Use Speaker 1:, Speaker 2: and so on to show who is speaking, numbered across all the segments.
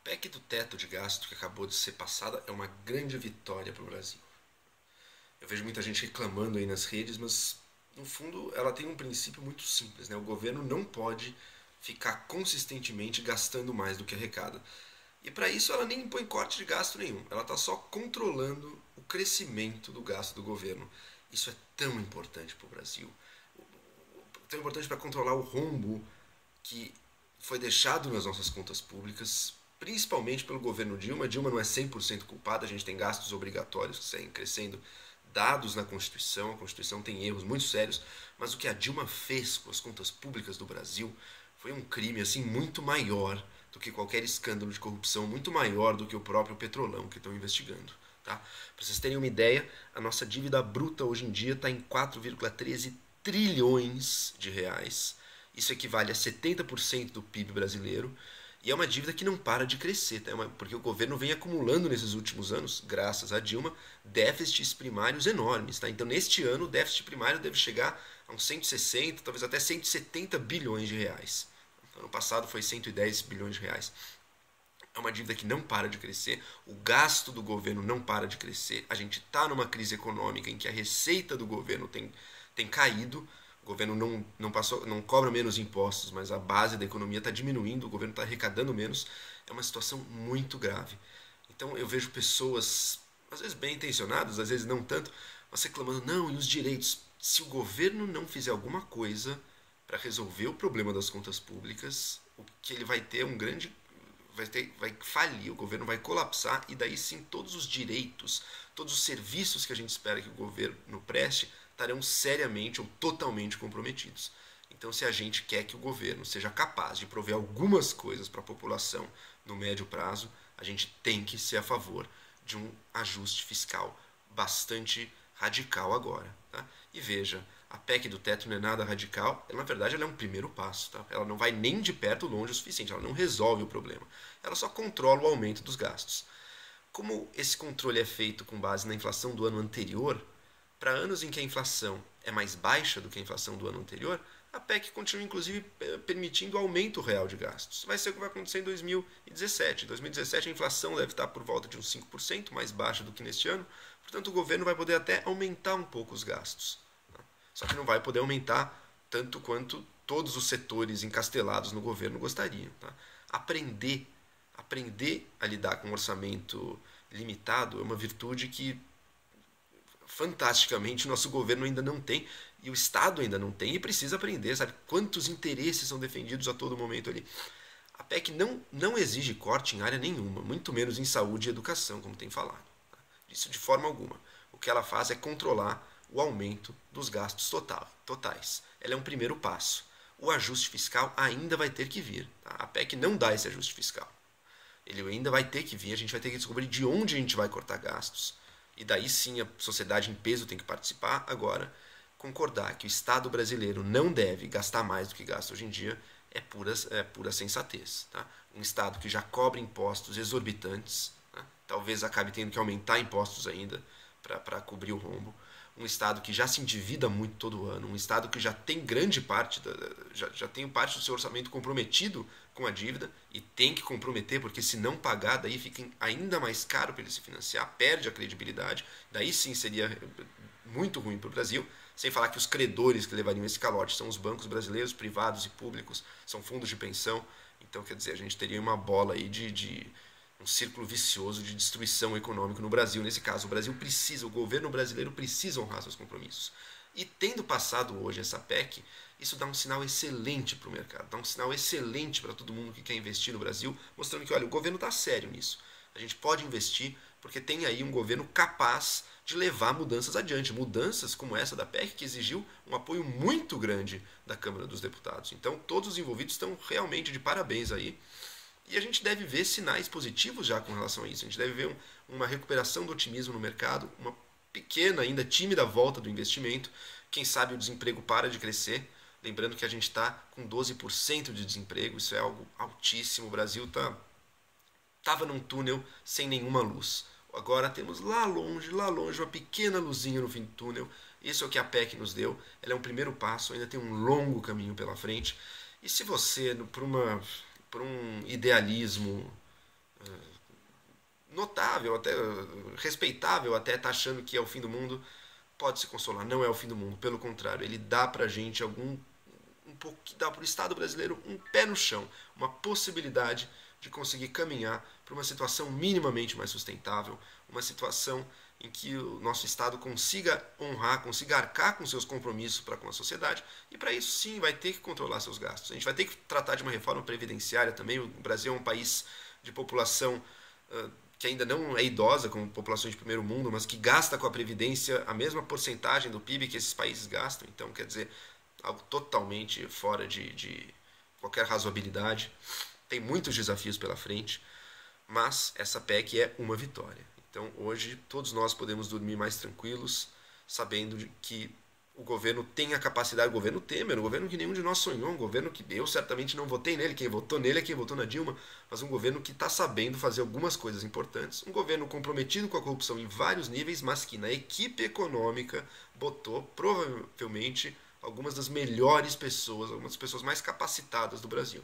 Speaker 1: PEC do teto de gasto que acabou de ser passada é uma grande vitória para o Brasil. Eu vejo muita gente reclamando aí nas redes, mas no fundo ela tem um princípio muito simples, né? O governo não pode ficar consistentemente gastando mais do que arrecada. E para isso ela nem impõe corte de gasto nenhum, ela está só controlando o crescimento do gasto do governo. Isso é tão importante para o Brasil, tão importante para controlar o rombo que foi deixado nas nossas contas públicas, principalmente pelo governo Dilma. Dilma não é 100% culpada, a gente tem gastos obrigatórios que seguem crescendo, dados na Constituição, a Constituição tem erros muito sérios, mas o que a Dilma fez com as contas públicas do Brasil foi um crime assim muito maior do que qualquer escândalo de corrupção, muito maior do que o próprio Petrolão que estão investigando. Tá? Para vocês terem uma ideia, a nossa dívida bruta hoje em dia está em 4,13 trilhões de reais. Isso equivale a 70% do PIB brasileiro. E é uma dívida que não para de crescer, tá? Porque o governo vem acumulando nesses últimos anos, graças a Dilma, déficits primários enormes. Tá? Então, neste ano, o déficit primário deve chegar a uns 160, talvez até 170 bilhões de reais. Ano passado foi 110 bilhões de reais. É uma dívida que não para de crescer, o gasto do governo não para de crescer, a gente está numa crise econômica em que a receita do governo tem caído, o governo não cobra menos impostos, mas a base da economia está diminuindo, o governo está arrecadando menos, é uma situação muito grave. Então eu vejo pessoas, às vezes bem intencionadas, às vezes não tanto, mas reclamando, não, e os direitos? Se o governo não fizer alguma coisa para resolver o problema das contas públicas, o que ele vai ter é um grande vai falir, o governo vai colapsar e daí sim todos os direitos, todos os serviços que a gente espera que o governo preste estarão seriamente ou totalmente comprometidos. Então, se a gente quer que o governo seja capaz de prover algumas coisas para a população no médio prazo, a gente tem que ser a favor de um ajuste fiscal bastante radical agora. Tá? E veja, a PEC do teto não é nada radical, na verdade ela é um primeiro passo. Tá? Ela não vai nem de perto longe o suficiente, ela não resolve o problema. Ela só controla o aumento dos gastos. Como esse controle é feito com base na inflação do ano anterior, para anos em que a inflação é mais baixa do que a inflação do ano anterior, a PEC continua inclusive permitindo aumento real de gastos. Vai ser o que vai acontecer em 2017. Em 2017 a inflação deve estar por volta de uns 5%, mais baixa do que neste ano, portanto o governo vai poder até aumentar um pouco os gastos. Só que não vai poder aumentar tanto quanto todos os setores encastelados no governo gostariam. Tá? Aprender a lidar com um orçamento limitado é uma virtude que fantasticamente o nosso governo ainda não tem e o Estado ainda não tem e precisa aprender, sabe? Quantos interesses são defendidos a todo momento ali. A PEC não exige corte em área nenhuma, muito menos em saúde e educação, como tem falado. Tá? Isso de forma alguma. O que ela faz é controlar o aumento dos gastos totais. Ela é um primeiro passo. O ajuste fiscal ainda vai ter que vir. Tá? A PEC não dá esse ajuste fiscal. Ele ainda vai ter que vir, a gente vai ter que descobrir de onde a gente vai cortar gastos. E daí sim a sociedade em peso tem que participar. Agora, concordar que o Estado brasileiro não deve gastar mais do que gasta hoje em dia é pura sensatez. Tá? Um Estado que já cobra impostos exorbitantes, tá? Talvez acabe tendo que aumentar impostos ainda para cobrir o rombo. Um Estado que já se endivida muito todo ano, um Estado que já tem grande parte, já tem parte do seu orçamento comprometido com a dívida e tem que comprometer, porque se não pagar, daí fica ainda mais caro para ele se financiar, perde a credibilidade, daí sim seria muito ruim para o Brasil, sem falar que os credores que levariam esse calote são os bancos brasileiros, privados e públicos, são fundos de pensão, então quer dizer, a gente teria uma bola aí de um círculo vicioso de destruição econômica no Brasil. Nesse caso, o governo brasileiro precisa honrar seus compromissos. E tendo passado hoje essa PEC, isso dá um sinal excelente para o mercado, dá um sinal excelente para todo mundo que quer investir no Brasil, mostrando que olha, o governo está sério nisso. A gente pode investir porque tem aí um governo capaz de levar mudanças adiante. Mudanças como essa da PEC, que exigiu um apoio muito grande da Câmara dos Deputados. Então, todos os envolvidos estão realmente de parabéns aí. E a gente deve ver sinais positivos já com relação a isso. A gente deve ver uma recuperação do otimismo no mercado, uma pequena, ainda tímida volta do investimento. Quem sabe o desemprego para de crescer. Lembrando que a gente está com 12% de desemprego, isso é algo altíssimo. O Brasil estava num túnel sem nenhuma luz. Agora temos lá longe, uma pequena luzinha no fim do túnel. Isso é o que a PEC nos deu. Ela é um primeiro passo, ainda tem um longo caminho pela frente. E se você, por um idealismo notável, até respeitável, até tá achando que é o fim do mundo, pode se consolar, não é o fim do mundo, pelo contrário, ele dá pra gente um pouco, dá para o Estado brasileiro um pé no chão, uma possibilidade de conseguir caminhar para uma situação minimamente mais sustentável, uma situação em que o nosso Estado consiga honrar, consiga arcar com seus compromissos para com a sociedade, e para isso sim vai ter que controlar seus gastos. A gente vai ter que tratar de uma reforma previdenciária também. O Brasil é um país de população que ainda não é idosa, como populações de primeiro mundo, mas que gasta com a previdência a mesma porcentagem do PIB que esses países gastam. Então, quer dizer, algo totalmente fora de qualquer razoabilidade. Tem muitos desafios pela frente, mas essa PEC é uma vitória. Então, hoje, todos nós podemos dormir mais tranquilos, sabendo que o governo tem a capacidade, o governo Temer, um governo que nenhum de nós sonhou, um governo que eu certamente não votei nele, quem votou nele é quem votou na Dilma, mas um governo que está sabendo fazer algumas coisas importantes, um governo comprometido com a corrupção em vários níveis, mas que na equipe econômica botou provavelmente algumas das melhores pessoas, algumas das pessoas mais capacitadas do Brasil.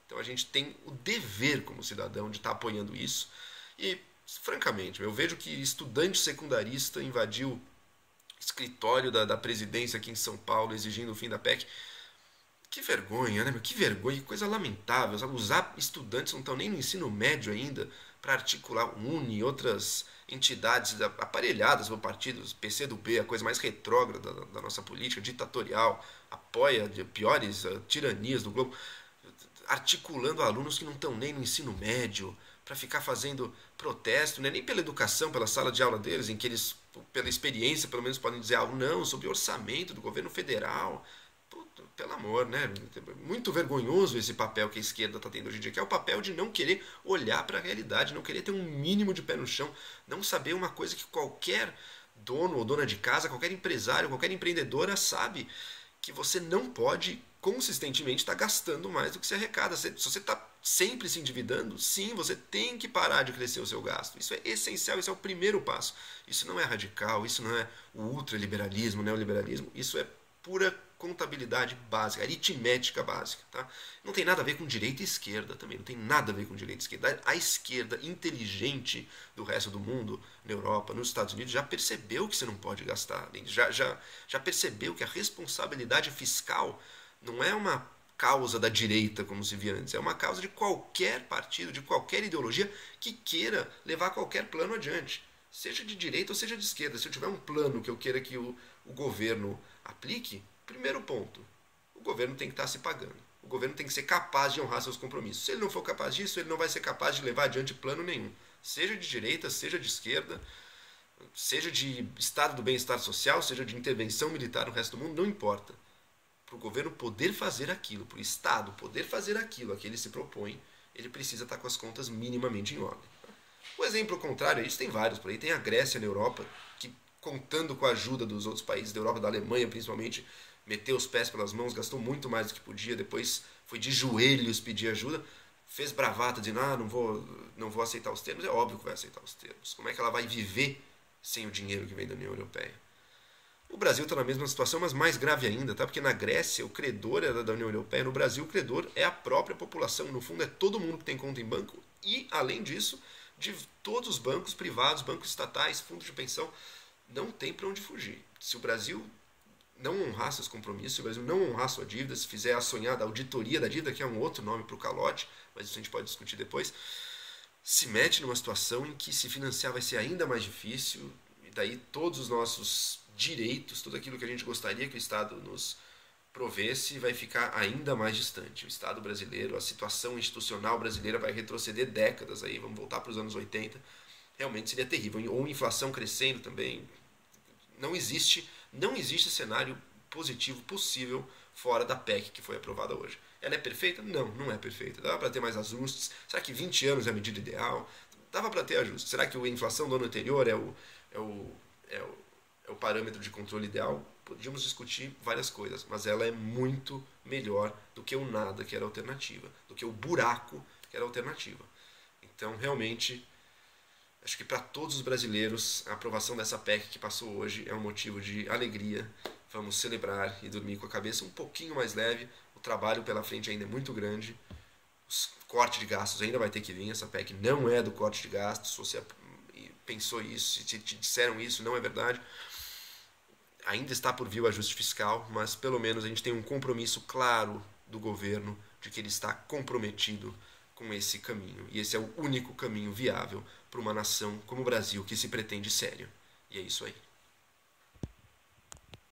Speaker 1: Então a gente tem o dever como cidadão de estar apoiando isso. E, francamente, eu vejo que estudante secundarista invadiu escritório da presidência aqui em São Paulo exigindo o fim da PEC. Que vergonha, né? Que vergonha, que coisa lamentável. Sabe? Os estudantes não estão nem no ensino médio ainda para articular o UNE e outras entidades aparelhadas pelo partido, PCdoB, a coisa mais retrógrada da nossa política, ditatorial, apoia de piores tiranias do Globo, articulando alunos que não estão nem no ensino médio para ficar fazendo protesto, né? Nem pela educação, pela sala de aula deles, em que eles, pela experiência, pelo menos podem dizer algo, não, sobre orçamento do governo federal. Puta, pelo amor, né? Muito vergonhoso esse papel que a esquerda está tendo hoje em dia, que é o papel de não querer olhar para a realidade, não querer ter um mínimo de pé no chão, não saber uma coisa que qualquer dono ou dona de casa, qualquer empresário, qualquer empreendedora sabe, que você não pode consistentemente estar gastando mais do que se arrecada. Se você está sempre se endividando, sim, você tem que parar de crescer o seu gasto. Isso é essencial, isso é o primeiro passo. Isso não é radical, isso não é o ultraliberalismo, neoliberalismo, isso é pura contabilidade básica, aritmética básica. Tá? Não tem nada a ver com direita e esquerda também, não tem nada a ver com direita e esquerda. A esquerda inteligente do resto do mundo, na Europa, nos Estados Unidos, já percebeu que você não pode gastar, já percebeu que a responsabilidade fiscal não é uma causa da direita, como se via antes, é uma causa de qualquer partido, de qualquer ideologia que queira levar qualquer plano adiante, seja de direita ou seja de esquerda. Se eu tiver um plano que eu queira que o governo aplique, primeiro ponto, o governo tem que estar se pagando. O governo tem que ser capaz de honrar seus compromissos. Se ele não for capaz disso, ele não vai ser capaz de levar adiante plano nenhum. Seja de direita, seja de esquerda, seja de estado do bem-estar social, seja de intervenção militar no resto do mundo, não importa. Para o governo poder fazer aquilo, para o Estado poder fazer aquilo a que ele se propõe, ele precisa estar com as contas minimamente em ordem. O exemplo contrário, isso tem vários por aí. Tem a Grécia na Europa, que contando com a ajuda dos outros países da Europa, da Alemanha principalmente, meteu os pés pelas mãos, gastou muito mais do que podia, depois foi de joelhos pedir ajuda, fez bravata dizendo, não vou aceitar os termos. É óbvio que vai aceitar os termos. Como é que ela vai viver sem o dinheiro que vem da União Europeia? O Brasil está na mesma situação, mas mais grave ainda, tá? Porque na Grécia o credor era da União Europeia, no Brasil o credor é a própria população, no fundo é todo mundo que tem conta em banco e, além disso, de todos os bancos privados, bancos estatais, fundos de pensão, não tem para onde fugir. Se o Brasil não honrar seus compromissos, se o Brasil não honrar sua dívida, se fizer a sonhada auditoria da dívida, que é um outro nome para o calote, mas isso a gente pode discutir depois, se mete numa situação em que se financiar vai ser ainda mais difícil, e daí todos os nossos direitos, tudo aquilo que a gente gostaria que o Estado nos provesse, vai ficar ainda mais distante. O Estado brasileiro, a situação institucional brasileira vai retroceder décadas aí, vamos voltar para os anos 80. Realmente seria terrível. Ou inflação crescendo também. Não existe cenário positivo possível fora da PEC que foi aprovada hoje. Ela é perfeita? Não, não é perfeita. Dava para ter mais ajustes. Será que 20 anos é a medida ideal? Dava para ter ajustes. Será que a inflação do ano anterior é o parâmetro de controle ideal? Podíamos discutir várias coisas, mas ela é muito melhor do que o nada, que era a alternativa, do que o buraco, que era a alternativa. Então, realmente, acho que para todos os brasileiros, a aprovação dessa PEC que passou hoje é um motivo de alegria. Vamos celebrar e dormir com a cabeça um pouquinho mais leve. O trabalho pela frente ainda é muito grande, corte de gastos ainda vai ter que vir, essa PEC não é do corte de gastos, se você pensou isso, se te disseram isso, não é verdade. Ainda está por vir o ajuste fiscal, mas pelo menos a gente tem um compromisso claro do governo de que ele está comprometido com esse caminho. E esse é o único caminho viável para uma nação como o Brasil que se pretende sério. E é isso aí.